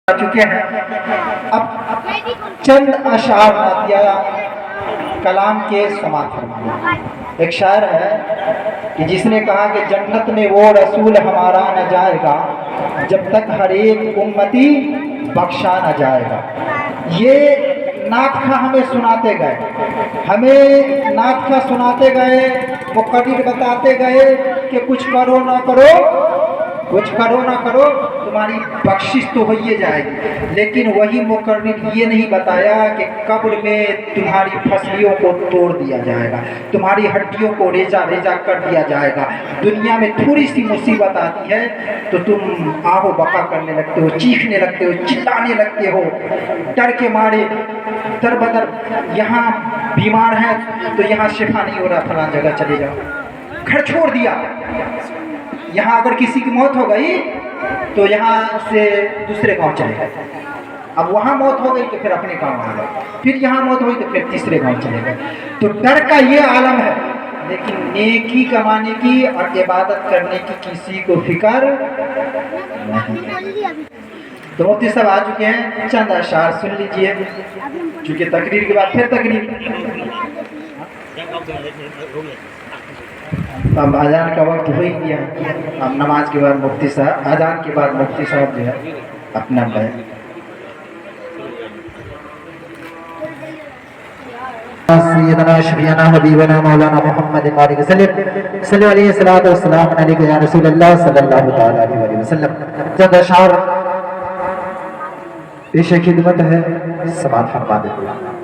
چکے ہیں. اب چند اشعار نعتیہ کلام کے سماعت فرمائیں. ایک شاعر ہے کہ جس نے کہا کہ جنت میں وہ رسول ہمارا نہ جائے گا جب تک ہر ایک امتی بخشا نہ جائے گا. یہ نعت خواں ہمیں سناتے گئے، ہمیں نعت خواں سناتے گئے، مقرر بتاتے گئے کہ کچھ کرو نہ کرو، کچھ کرو نہ کرو تمہاری بخشش تو ہوئی جائے گی. لیکن وہی مقرر یہ نہیں بتایا کہ قبر میں تمہاری پھسلیوں کو توڑ دیا جائے گا، تمہاری ہڈیوں کو ریزہ ریزہ کر دیا جائے گا. دنیا میں تھوڑی سی مصیبت آتی ہے تو تم آہ و بقا کرنے لگتے ہو، چیخنے لگتے ہو، چلانے لگتے ہو ڈر کے مارے. در بدر یہاں بیمار ہیں تو یہاں شفا نہیں ہو رہا، فلاں جگہ چلے جاؤ. گھر چھوڑ دیا، یہاں اگر کسی کی موت ہو گئی تو یہاں سے دوسرے گاؤں چلے گئے. اب وہاں موت ہو گئی تو پھر اپنے گاؤں آ گئے، پھر یہاں موت ہوئی تو پھر تیسرے گاؤں چلے گئے. تو ڈر کا یہ عالم ہے، لیکن نیکی کمانے کی اور عبادت کرنے کی کسی کو فکر نہیں. تو مفتی صاحب آ چکے ہیں، چند اشعار سن لیجئے چونکہ تقریر کے بعد پھر تقریر. اب اذان کا وقت ہو ہی گیا، اب نماز کے بعد مفتی صاحب، اذان کے بعد مفتی صاحب جو ہے اپنا بیان. سیدنا شفیعنا حبیبنا مولانا محمد علیہ وسلم صلی علیہ الصلوۃ والسلام علیک یا رسول اللہ صلی اللہ تعالی علیہ وسلم. چند اشعار پیش خدمت ہے، سماعت فرما دیتے ہیں.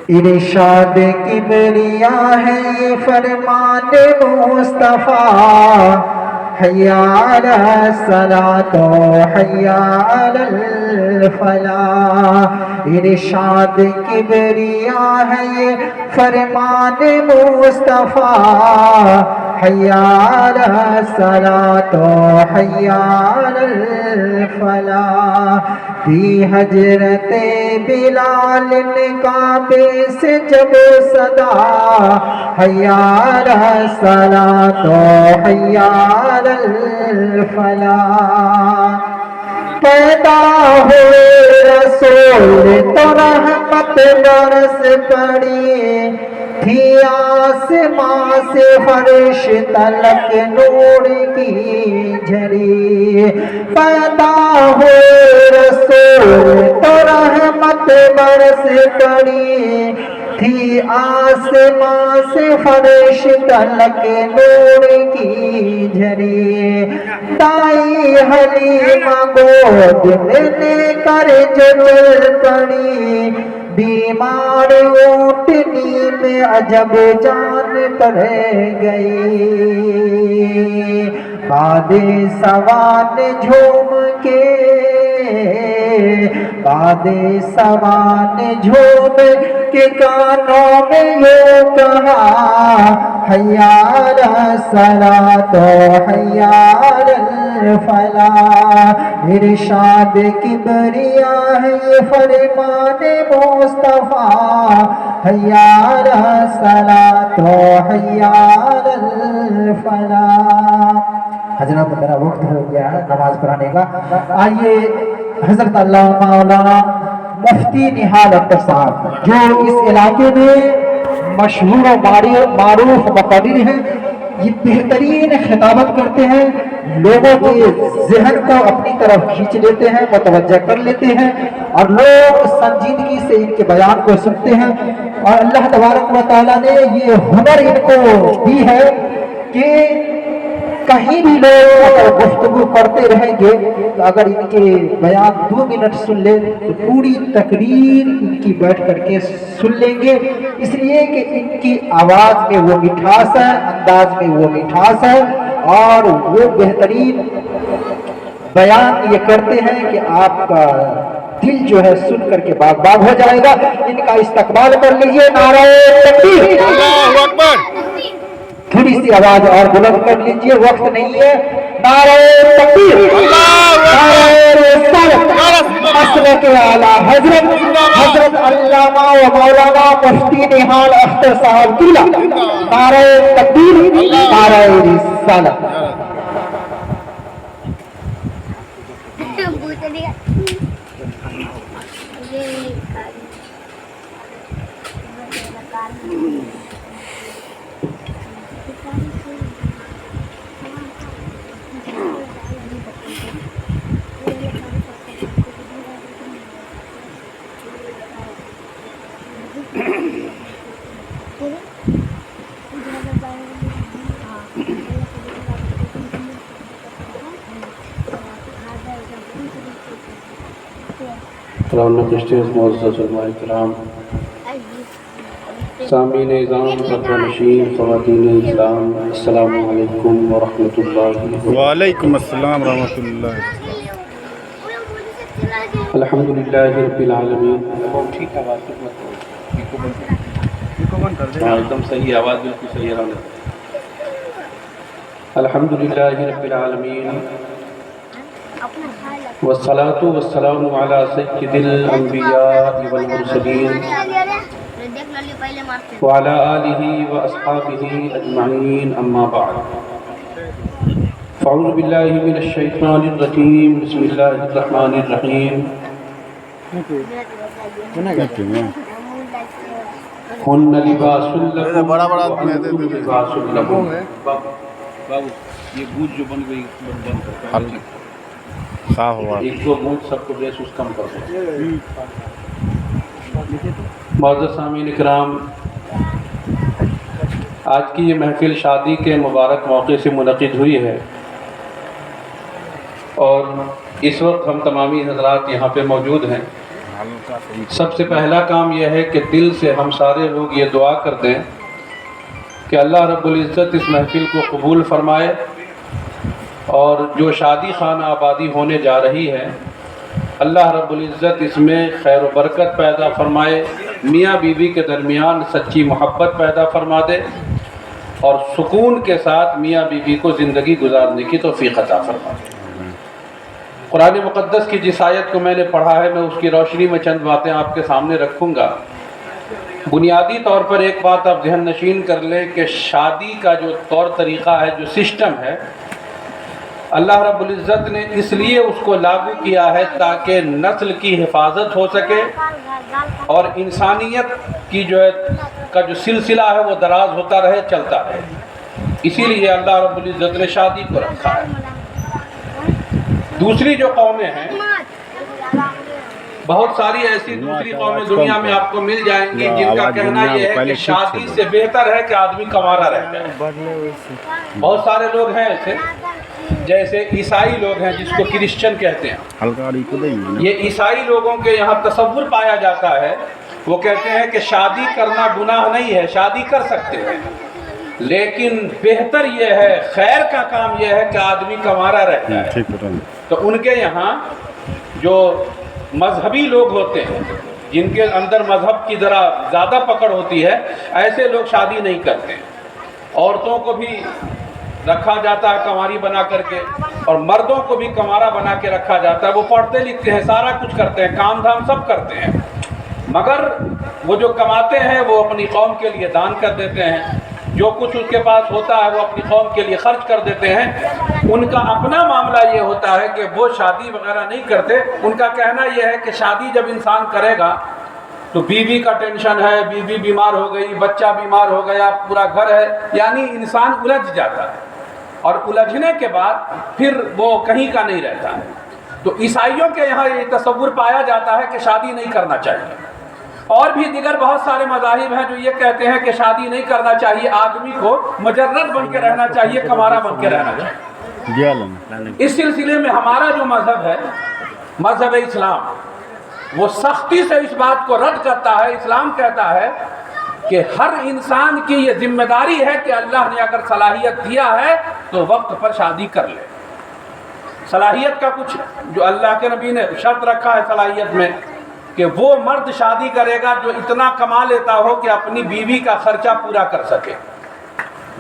ارشاد کبریا ہے یہ فرمان مصطفیٰ، حی علی الصلاۃ حی علی الفلاح. ارشاد کبریا ہے یہ فرمان مصطفیٰ، حی علی الصلاۃ حی علی الفلاح. دی حضرت بلال نے کعبے سے جب صدا، حی علی الصلاۃ حی علی الفلاح. پیدا ہوئے رسول تو رحمت برس پڑی تھی، آسمان سے فرش تلک نور کی جھری. پیدا ہوئے رسول تو رحمت برس پڑی تھی، آسمان سے فرش تلک نور کی جھری. دائی حلیمہ گود میں لے کر جو چل پڑی، بیمار اونٹنی میں عجب جان پڑ گئی. باد سوان جھوم کے، باد سوان جھوم کے کانوں میں یوں کہا، حی علی الصلاۃ حی علی الفلاح. ارشاد کبریا ہے یہ فرمان مصطفیٰ، حی علی الصلاۃ حی علی الفلاح. حضرات میرا وقت ہو گیا ہے نماز پڑھانے کا. آئیے حضرت علامہ مولانا مفتی نہال اختر صاحب جو اس علاقے میں مشہور و معروف مقرر ہیں، یہ بہترین خطابت کرتے ہیں، لوگوں کے ذہن کو اپنی طرف کھینچ لیتے ہیں، متوجہ کر لیتے ہیں، اور لوگ سنجیدگی سے ان کے بیان کو سنتے ہیں. اور اللہ تبارک و تعالیٰ نے یہ ہنر ان کو دی ہے کہ کہیں بھی لوگ اگر گفتگو کرتے رہیں گے تو اگر ان کے بیان 2 منٹ سن لیں تو پوری تقریر ان کی بیٹھ کر کے سن لیں گے، اس لیے کہ ان کی آواز میں وہ مٹھاس ہے، انداز میں وہ مٹھاس ہے، اور وہ بہترین بیان یہ کرتے ہیں کہ آپ کا دل جو ہے سن کر کے باغ باغ ہو جائے گا. ان کا استقبال کر لیجیے. نعرہ تکبیر، اللہ اکبر. تھوڑی سی آواز اور بلند کر لیجیے، وقت نہیں ہے. نعرہ تکبیر، نعرہ رسالت. مسلک اعلیٰ حضرت علامہ و مولانا مفتی نہال اختر صاحب کی نعرہ تکبیر، نعرہ رسالت. معزز علماء کرام، سامعین نظام، پردہ نشین، خواتین اسلام، السلام علیکم ورحمۃ اللہ وبرکاتہ۔ وعلیکم السلام ورحمۃ اللہ۔ الحمدللہ رب العالمین۔ ٹھیک ہے، آواز ایک دم صحیح، آواز بالکل صحیح ہے۔ الحمدللہ رب العالمین والصلاة والسلام علی سید الانبیاء والمرسلین وعلی آلہ واصحابہ اجمعین، اما بعد۔ فاعوذ باللہ من الشیطان الرجیم، بسم اللہ الرحمن الرحیم۔ ہن لباس لکم وانتم لباس لہم۔ بابو یہ گوج جو بن گئی بند کرتا ہے، صاف ہوا ایک دو گونج سب کو بیس اس کم کر دو۔ معزز سامعین اکرام، آج کی یہ محفل شادی کے مبارک موقع سے منعقد ہوئی ہے، اور اس وقت ہم تمامی حضرات یہاں پہ موجود ہیں۔ سب سے پہلا کام یہ ہے کہ دل سے ہم سارے لوگ یہ دعا کر دیں کہ اللہ رب العزت اس محفل کو قبول فرمائے، اور جو شادی خانہ آبادی ہونے جا رہی ہے اللہ رب العزت اس میں خیر و برکت پیدا فرمائے، میاں بیوی کے درمیان سچی محبت پیدا فرما دے، اور سکون کے ساتھ میاں بیوی کو زندگی گزارنے کی توفیق عطا فرما دے۔ قرآن مقدس کی جس آیت کو میں نے پڑھا ہے، میں اس کی روشنی میں چند باتیں آپ کے سامنے رکھوں گا۔ بنیادی طور پر ایک بات آپ ذہن نشین کر لیں کہ شادی کا جو طور طریقہ ہے، جو سسٹم ہے، اللہ رب العزت نے اس لیے اس کو لاگو کیا ہے تاکہ نسل کی حفاظت ہو سکے اور انسانیت کی کا جو سلسلہ ہے وہ دراز ہوتا رہے، چلتا رہے۔ اسی لیے اللہ رب العزت نے شادی کو رکھا ہے۔ دوسری جو قومیں ہیں، بہت ساری ایسی دوسری قومیں دنیا میں آپ کو مل جائیں گی جن کا کہنا یہ ہے کہ شادی سے بہتر ہے کہ آدمی کمارا رہ جائے۔ بہت سارے لوگ ہیں ایسے، جیسے عیسائی لوگ ہیں جس کو کرسچن کہتے ہیں۔ یہ عیسائی لوگوں کے یہاں تصور پایا جاتا ہے، وہ کہتے ہیں کہ شادی کرنا گناہ نہیں ہے، شادی کر سکتے ہیں، لیکن بہتر یہ ہے، خیر کا کام یہ ہے کہ آدمی کمارا رہ جائے۔ تو ان کے یہاں جو مذہبی لوگ ہوتے ہیں، جن کے اندر مذہب کی ذرا زیادہ پکڑ ہوتی ہے، ایسے لوگ شادی نہیں کرتے ہیں۔ عورتوں کو بھی رکھا جاتا ہے کنواری بنا کر کے، اور مردوں کو بھی کنوارا بنا کے رکھا جاتا ہے۔ وہ پڑھتے لکھتے ہیں، سارا کچھ کرتے ہیں، کام دھام سب کرتے ہیں، مگر وہ جو کماتے ہیں وہ اپنی قوم کے لیے دان کر دیتے ہیں، جو کچھ اس کے پاس ہوتا ہے وہ اپنی قوم کے لیے خرچ کر دیتے ہیں۔ ان کا اپنا معاملہ یہ ہوتا ہے کہ وہ شادی وغیرہ نہیں کرتے۔ ان کا کہنا یہ ہے کہ شادی جب انسان کرے گا تو بیوی کا ٹینشن ہے، بیوی بیمار ہو گئی، بچہ بیمار ہو گیا، پورا گھر ہے، یعنی انسان الجھ جاتا ہے، اور الجھنے کے بعد پھر وہ کہیں کا نہیں رہتا ہے۔ تو عیسائیوں کے یہاں یہ تصور پایا جاتا ہے کہ شادی نہیں کرنا چاہیے، اور بھی دیگر بہت سارے مذاہب ہیں جو یہ کہتے ہیں کہ شادی نہیں کرنا چاہیے، آدمی کو مجرد بن کے رہنا چاہیے، کمارا بن کے رہنا چاہیے۔ اس سلسلے میں ہمارا جو مذہب ہے، مذہب اسلام، وہ سختی سے اس بات کو رد کرتا ہے۔ اسلام کہتا ہے کہ ہر انسان کی یہ ذمہ داری ہے کہ اللہ نے اگر صلاحیت دیا ہے تو وقت پر شادی کر لے۔ صلاحیت کا کچھ جو اللہ کے نبی نے شرط رکھا ہے صلاحیت میں، کہ وہ مرد شادی کرے گا جو اتنا کما لیتا ہو کہ اپنی بیوی کا خرچہ پورا کر سکے،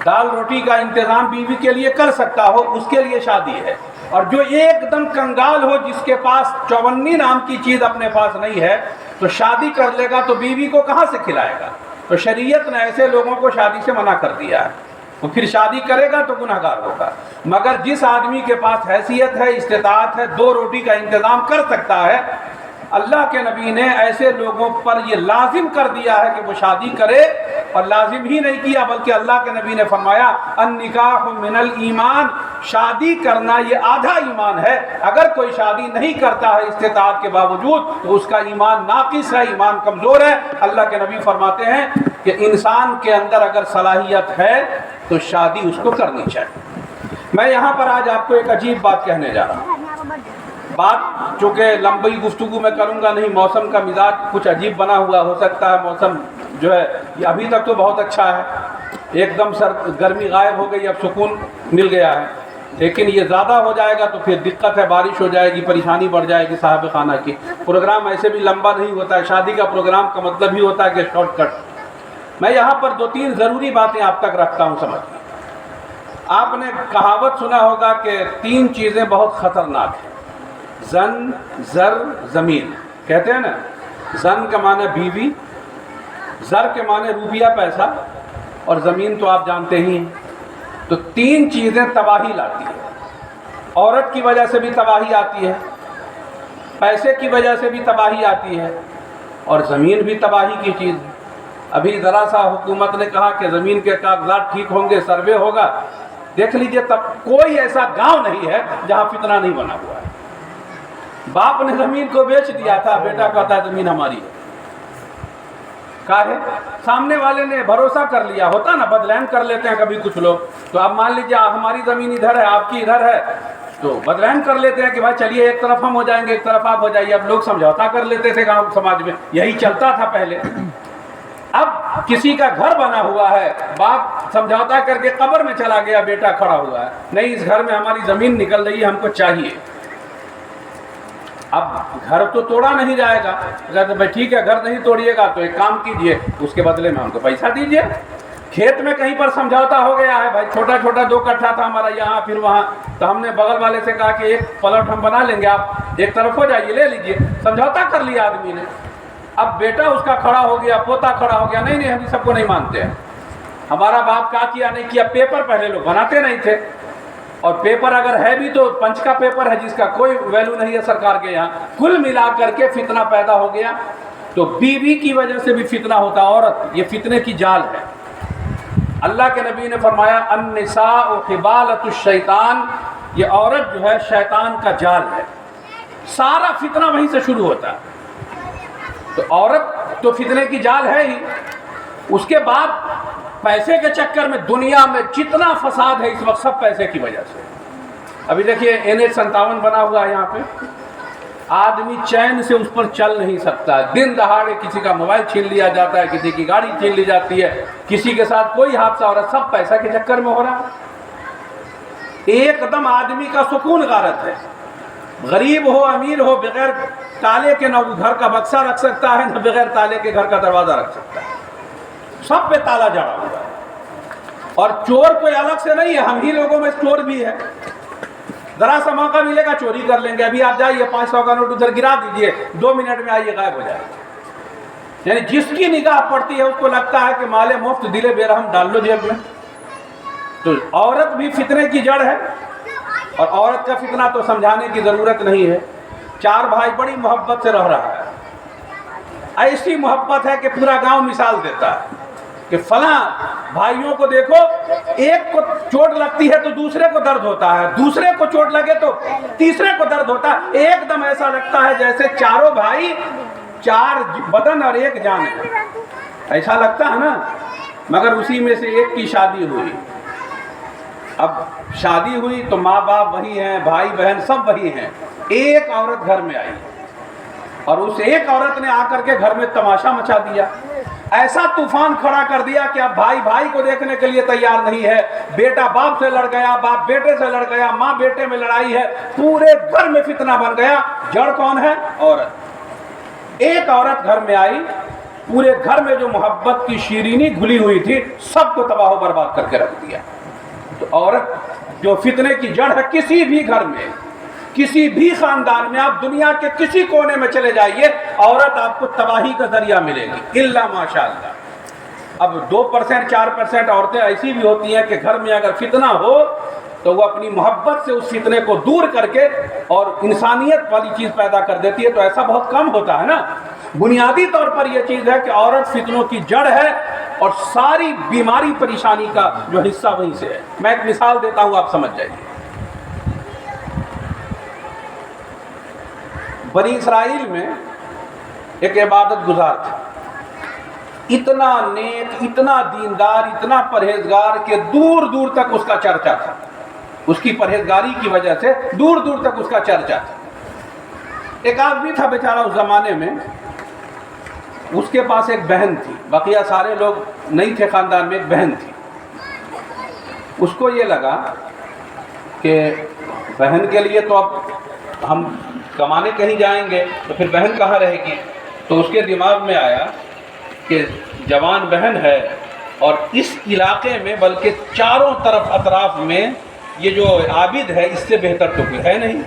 دال روٹی کا انتظام بیوی کے لیے کر سکتا ہو، اس کے لیے شادی ہے۔ اور جو ایک دم کنگال ہو، جس کے پاس چوبنی نام کی چیز اپنے پاس نہیں ہے، تو شادی کر لے گا تو بیوی کو کہاں سے کھلائے گا؟ تو شریعت نے ایسے لوگوں کو شادی سے منع کر دیا ہے۔ وہ پھر شادی کرے گا تو گنہگار ہوگا. مگر جس آدمی کے پاس حیثیت ہے، استطاعت ہے، 2 روٹی کا انتظام کر سکتا ہے، اللہ کے نبی نے ایسے لوگوں پر یہ لازم کر دیا ہے کہ وہ شادی کرے. اور لازم ہی نہیں کیا بلکہ اللہ کے نبی نے فرمایا النکاح من الایمان، شادی کرنا یہ آدھا ایمان ہے. اگر کوئی شادی نہیں کرتا ہے استطاعت کے باوجود تو اس کا ایمان ناقص ہے، ایمان کمزور ہے. اللہ کے نبی فرماتے ہیں کہ انسان کے اندر اگر صلاحیت ہے تو شادی اس کو کرنی چاہیے. میں یہاں پر آج آپ کو ایک عجیب بات کہنے جا رہا ہوں. بات چونکہ لمبی گفتگو میں کروں گا نہیں، موسم کا مزاج کچھ عجیب بنا ہوا، ہو سکتا ہے موسم جو ہے یہ ابھی تک تو بہت اچھا ہے، ایک دم گرمی غائب ہو گئی، اب سکون مل گیا ہے. لیکن یہ زیادہ ہو جائے گا تو پھر دقت ہے، بارش ہو جائے گی، پریشانی بڑھ جائے گی صاحب خانہ کی. پروگرام ایسے بھی لمبا نہیں ہوتا ہے، شادی کا پروگرام کا مطلب ہی ہوتا ہے کہ شارٹ کٹ. میں یہاں پر 2-3 ضروری باتیں آپ تک رکھتا ہوں سمجھیں. آپ نے کہاوت سنا ہوگا کہ 3 چیزیں بہت خطرناک ہیں، زن، زر، زمین. کہتے ہیں نا زن کا معنی بیوی، زر کے معنی روپیہ پیسہ، اور زمین تو آپ جانتے ہی ہیں. تو 3 چیزیں تباہی لاتی ہیں. عورت کی وجہ سے بھی تباہی آتی ہے، پیسے کی وجہ سے بھی تباہی آتی ہے، اور زمین بھی تباہی کی چیز ہے. ابھی ذرا سا حکومت نے کہا کہ زمین کے کاغذات ٹھیک ہوں گے، سروے ہوگا. دیکھ لیجئے تب کوئی ایسا گاؤں نہیں ہے جہاں فتنہ نہیں بنا ہوا ہے. باپ نے زمین کو بیچ دیا تھا، بیٹا کہتا ہے زمین ہماری ہے. کاہے؟ سامنے والے نے بھروسہ کر لیا. ہوتا نا بدلین کر لیتے ہیں کبھی کچھ لوگ. تو اب مان لیجیے ہماری زمین ادھر ہے، آپ کی ادھر ہے، تو بدلین کر لیتے ہیں کہ بھائی چلیے ایک طرف ہم ہو جائیں گے، ایک طرف آپ ہو جائیے. اب لوگ سمجھوتا کر لیتے تھے گاؤں سماج میں، یہی چلتا تھا پہلے. اب کسی کا گھر بنا ہوا ہے، باپ سمجھوتا کر کے قبر میں چلا گیا، بیٹا کھڑا ہوا ہے، نہیں اس گھر میں ہماری زمین نکل رہی ہے، ہم کو چاہیے. اب گھر تو توڑا نہیں جائے گا. اگر بھائی ٹھیک ہے گھر نہیں توڑیے گا تو ایک کام کیجئے، اس کے بدلے میں ہم کو پیسہ دیجئے. کھیت میں کہیں پر سمجھوتا ہو گیا ہے، بھائی چھوٹا چھوٹا 2 کٹھا تھا ہمارا یہاں پھر وہاں، تو ہم نے بغل والے سے کہا کہ ایک پلاٹ ہم بنا لیں گے، آپ ایک طرف ہو جائیے، لے لیجئے. سمجھوتا کر لیا آدمی نے. اب بیٹا اس کا کھڑا ہو گیا، پوتا کھڑا ہو گیا، نہیں ہم سب کو نہیں مانتے ہیں. ہمارا باپ کیا نہیں کیا. پیپر پہلے لوگ بناتے نہیں تھے، اور پیپر اگر ہے بھی تو پنچ کا پیپر ہے جس کا کوئی ویلو نہیں ہے سرکار کے یہاں. کل ملا کر کے فتنہ پیدا ہو گیا. تو بیوی کی وجہ سے بھی فتنہ ہوتا. عورت یہ فتنے کی جال ہے. اللہ کے نبی نے فرمایا النساء حبالۃ الشیطان، یہ عورت جو ہے شیطان کا جال ہے. سارا فتنہ وہیں سے شروع ہوتا ہے. تو عورت تو فتنے کی جال ہے ہی. اس کے بعد پیسے کے چکر میں دنیا میں جتنا فساد ہے اس وقت سب پیسے کی وجہ سے. ابھی دیکھیے NH57 بنا ہوا ہے یہاں پہ، آدمی چین سے اس پر چل نہیں سکتا. دن دہاڑے کسی کا موبائل چھین لیا جاتا ہے، کسی کی گاڑی چھین لی جاتی ہے، کسی کے ساتھ کوئی حادثہ ہو رہا ہے، سب پیسہ کے چکر میں ہو رہا ہے. ایک دم آدمی کا سکون غارت ہے. غریب ہو امیر ہو، بغیر تالے کے نہ گھر کا بکسا رکھ سکتا ہے، نہ بغیر تالے کے گھر کا دروازہ رکھ سکتا ہے. سب پہ تالا جڑا ہوا ہے. اور چور کوئی الگ سے نہیں ہے، ہم ہی لوگوں میں چور بھی ہے. ذرا سا موقع ملے گا چوری کر لیں گے. ابھی آپ جائیے 500 کا نوٹ ادھر گرا دیجئے، 2 منٹ میں آئیے غائب ہو جائے. یعنی جس کی نگاہ پڑتی ہے اس کو لگتا ہے کہ مال مفت دل بے رحم ڈال لو جیب میں. تو عورت بھی فتنے کی جڑ ہے. اور عورت کا فتنہ تو سمجھانے کی ضرورت نہیں ہے. 4 بھائی بڑی محبت سے رہ رہا ہے. ایسی محبت ہے کہ پورا گاؤں مثال دیتا ہے کہ فلاں بھائیوں کو دیکھو، ایک کو چوٹ لگتی ہے تو دوسرے کو درد ہوتا ہے، دوسرے کو چوٹ لگے تو تیسرے کو درد ہوتا ہے. ایک دم ایسا لگتا ہے جیسے چاروں بھائی 4 بدن اور 1 جان ہے. ایسا لگتا ہے نا. مگر اسی میں سے ایک کی شادی ہوئی. اب شادی ہوئی تو ماں باپ وہی ہیں، بھائی بہن سب وہی ہیں. ایک عورت گھر میں آئی اور اس ایک عورت نے آ کر کے گھر میں تماشا مچا دیا. ایسا طوفان کھڑا کر دیا کہ اب بھائی بھائی کو دیکھنے کے لیے تیار نہیں ہے. بیٹا باپ سے لڑ گیا، باپ بیٹے سے لڑ گیا، ماں بیٹے میں لڑائی ہے. پورے گھر میں فتنہ بن گیا. جڑ کون ہے؟ عورت. ایک عورت گھر میں آئی، پورے گھر میں جو محبت کی شیرینی گھلی ہوئی تھی سب کو تباہ و برباد کر کے رکھ دیا. تو عورت جو فتنے کی جڑ ہے، کسی بھی گھر میں، کسی بھی خاندان میں، آپ دنیا کے کسی کونے میں چلے جائیے، عورت آپ کو تباہی کا ذریعہ ملے گی، الا ماشاء اللہ. اب 2% 4% عورتیں ایسی بھی ہوتی ہیں کہ گھر میں اگر فتنہ ہو تو وہ اپنی محبت سے اس فتنے کو دور کر کے اور انسانیت والی چیز پیدا کر دیتی ہے، تو ایسا بہت کم ہوتا ہے نا۔ بنیادی طور پر یہ چیز ہے کہ عورت فتنوں کی جڑ ہے اور ساری بیماری پریشانی کا جو حصہ وہیں سے ہے۔ میں ایک مثال دیتا ہوں، آپ سمجھ جائیے۔ بنی اسرائیل میں ایک عبادت گزار تھا، اتنا نیک، اتنا دیندار، اتنا پرہیزگار کہ دور دور تک اس کا چرچا تھا۔ اس کی پرہیزگاری کی وجہ سے دور دور تک اس کا چرچا تھا۔ ایک آدمی تھا بیچارہ اس زمانے میں، اس کے پاس ایک بہن تھی، بقیہ سارے لوگ نہیں تھے خاندان میں، ایک بہن تھی۔ اس کو یہ لگا کہ بہن کے لیے تو اب ہم کمانے کہیں جائیں گے تو پھر بہن کہاں رہے گی، تو اس کے دماغ میں آیا کہ جوان بہن ہے اور اس علاقے میں بلکہ چاروں طرف اطراف میں یہ جو عابد ہے اس سے بہتر تو کوئی ہے نہیں۔